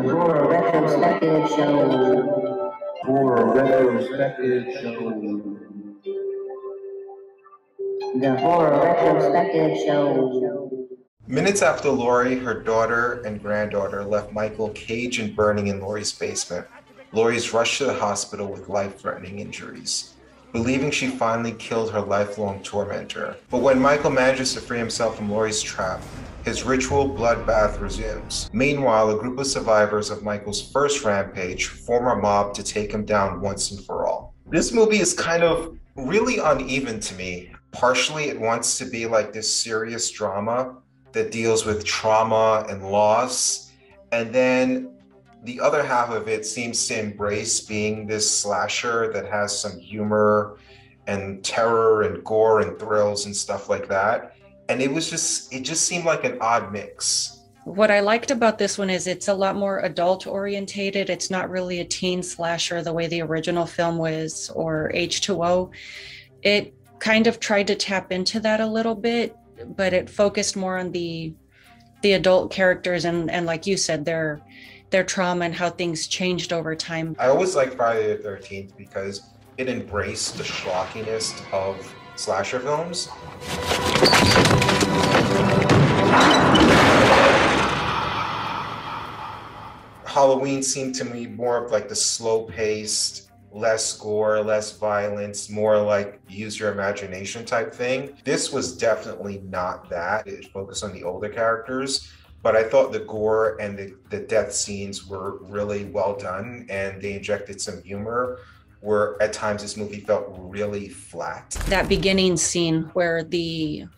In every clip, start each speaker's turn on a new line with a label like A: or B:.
A: Horror Retrospective Show.
B: Horror Retrospective Show.
A: The Horror Retrospective Show.
C: Minutes after Laurie, her daughter, and granddaughter left Michael caged and burning in Laurie's basement, Laurie is rushed to the hospital with life-threatening injuries, believing she finally killed her lifelong tormentor. But when Michael manages to free himself from Laurie's trap, his ritual bloodbath resumes. Meanwhile, a group of survivors of Michael's first rampage form a mob to take him down once and for all. This movie is kind of really uneven to me. Partially, it wants to be like this serious drama that deals with trauma and loss. And then the other half of it seems to embrace being this slasher that has some humor and terror and gore and thrills and stuff like that. And it just seemed like an odd mix.
D: What I liked about this one is it's a lot more adult orientated. It's not really a teen slasher the way the original film was, or H2O. It kind of tried to tap into that a little bit, but it focused more on the adult characters and like you said, their trauma and how things changed over time.
C: I always liked Friday the 13th because it embraced the schlockiness of slasher films. Halloween seemed to me more of like the slow-paced, less gore, less violence, more like use your imagination type thing. This was definitely not that. It focused on the older characters, but I thought the gore and the death scenes were really well done, and they injected some humor where at times this movie felt really flat. That
D: beginning scene where the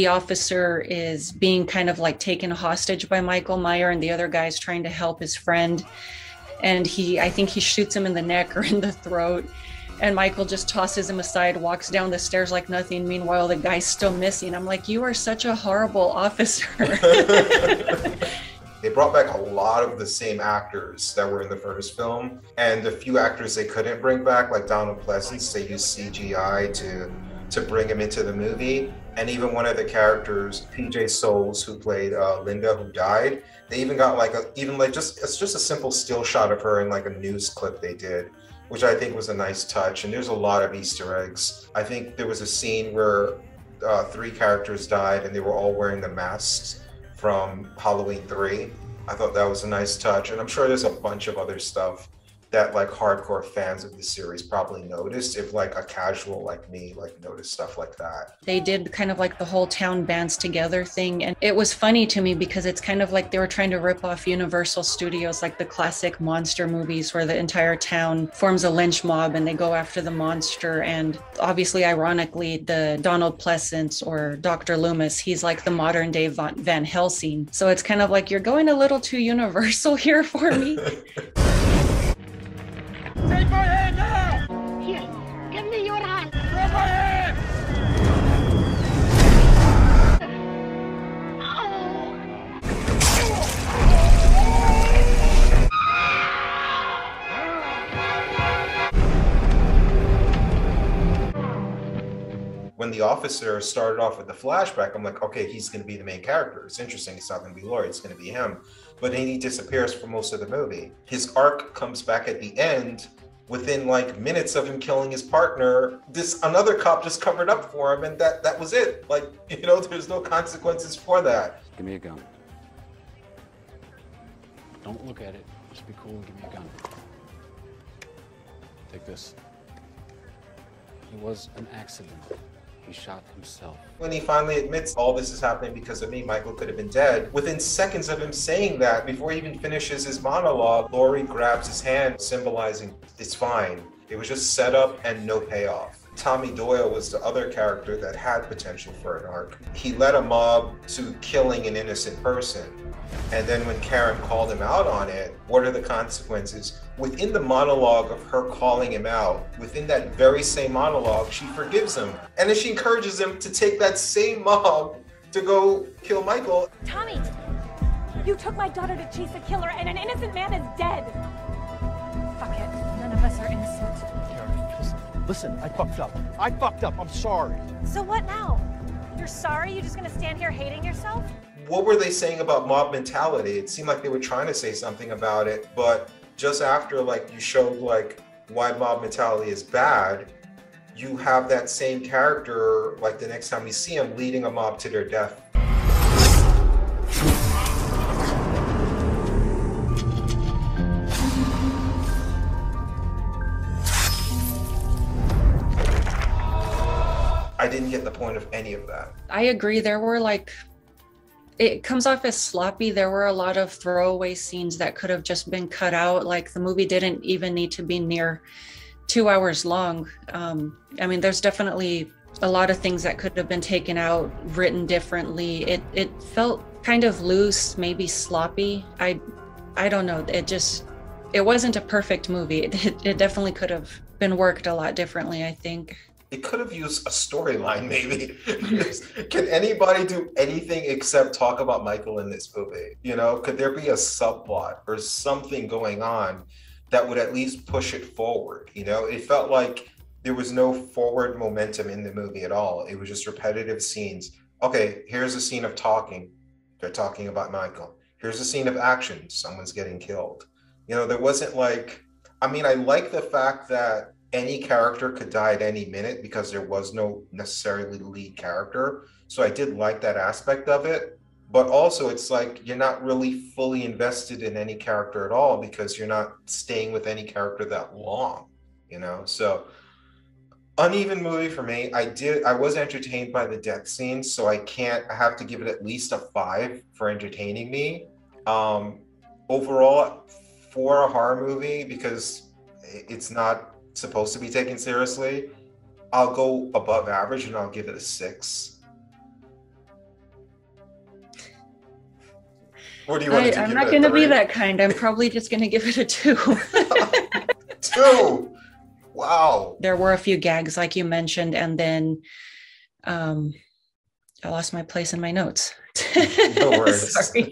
D: officer is being kind of like taken hostage by Michael Meyer and the other guy's trying to help his friend. And I think he shoots him in the neck or in the throat. And Michael just tosses him aside, walks down the stairs like nothing. Meanwhile, the guy's still missing. I'm like, you are such a horrible officer.
C: They brought back a lot of the same actors that were in the first film. And the few actors they couldn't bring back, like Donald Pleasance, they used CGI to bring him into the movie. And even one of the characters, PJ Souls, who played Linda, who died, they even got like it's just a simple still shot of her in like a news clip they did, which I think was a nice touch. And there's a lot of Easter eggs. I think there was a scene where 3 characters died and they were all wearing the masks from Halloween 3. I thought that was a nice touch. And I'm sure there's a bunch of other stuff that like hardcore fans of the series probably noticed, if like a casual like me like noticed stuff like that.
D: They did kind of like the whole town bands together thing, and it was funny to me because it's kind of like they were trying to rip off Universal Studios, like the classic monster movies where the entire town forms a lynch mob and they go after the monster. And obviously, ironically, the Donald Pleasance or Dr. Loomis, he's like the modern day Van Helsing. So it's kind of like you're going a little too Universal here for me.
E: Take my hand now!
F: Here, give me your hand.
E: Grab my hand!
C: When the officer started off with the flashback, I'm like, okay, he's going to be the main character. It's interesting. It's not going to be Laurie. It's going to be him. But then he disappears for most of the movie. His arc comes back at the end within like minutes of him killing his partner. Another cop just covered up for him, and that was it. Like, you know, there's no consequences for that.
G: Give me a gun. Don't look at it. Just be cool and give me a gun. Take this. It was an accident. He shot himself.
C: When he finally admits all this is happening because of me, Michael could have been dead, within seconds of him saying that, before he even finishes his monologue, Laurie grabs his hand, symbolizing it's fine. It was just set up and no payoff. Tommy Doyle was the other character that had potential for an arc. He led a mob to killing an innocent person. And then when Karen called him out on it, what are the consequences? Within the monologue of her calling him out, within that very same monologue, she forgives him. And then she encourages him to take that same mob to go kill Michael.
H: Tommy, you took my daughter to chase a killer and an innocent man is dead. Fuck it, none of us are innocent.
E: Karen, listen, I fucked up. I'm sorry.
H: So what now? You're sorry? You're just gonna stand here hating yourself?
C: what were they saying about mob mentality? It seemed like they were trying to say something about it, but just after like you showed like why mob mentality is bad, you have that same character like the next time we see him leading a mob to their death. I didn't get the point of any of that.
D: I agree. There were like, it comes off as sloppy. There were a lot of throwaway scenes that could have just been cut out. Like the movie didn't even need to be near 2 hours long. I mean, there's definitely a lot of things that could have been taken out, written differently. It felt kind of loose, maybe sloppy. I don't know. It wasn't a perfect movie. It definitely could have been worked a lot differently, I think.
C: It could have used a storyline, maybe. Can anybody do anything except talk about Michael in this movie? You know, could there be a subplot or something going on that would at least push it forward? You know, it felt like there was no forward momentum in the movie at all. It was just repetitive scenes. Okay, here's a scene of talking. They're talking about Michael. Here's a scene of action. Someone's getting killed. You know, there wasn't like, I mean, I like the fact that any character could die at any minute because there was no necessarily lead character. So I did like that aspect of it. But also it's like you're not really fully invested in any character at all because you're not staying with any character that long, you know? So uneven movie for me. I was entertained by the death scenes, so I have to give it at least a 5 for entertaining me. Overall, for a horror movie, because it's not supposed to be taken seriously, I'll go above average and I'll give it a 6. What do you want to do?
D: I'm not going to be that kind. I'm probably just going to give it a 2.
C: 2. Wow.
D: There were a few gags like you mentioned, and then I lost my place in my notes.
C: No worries.
D: Sorry.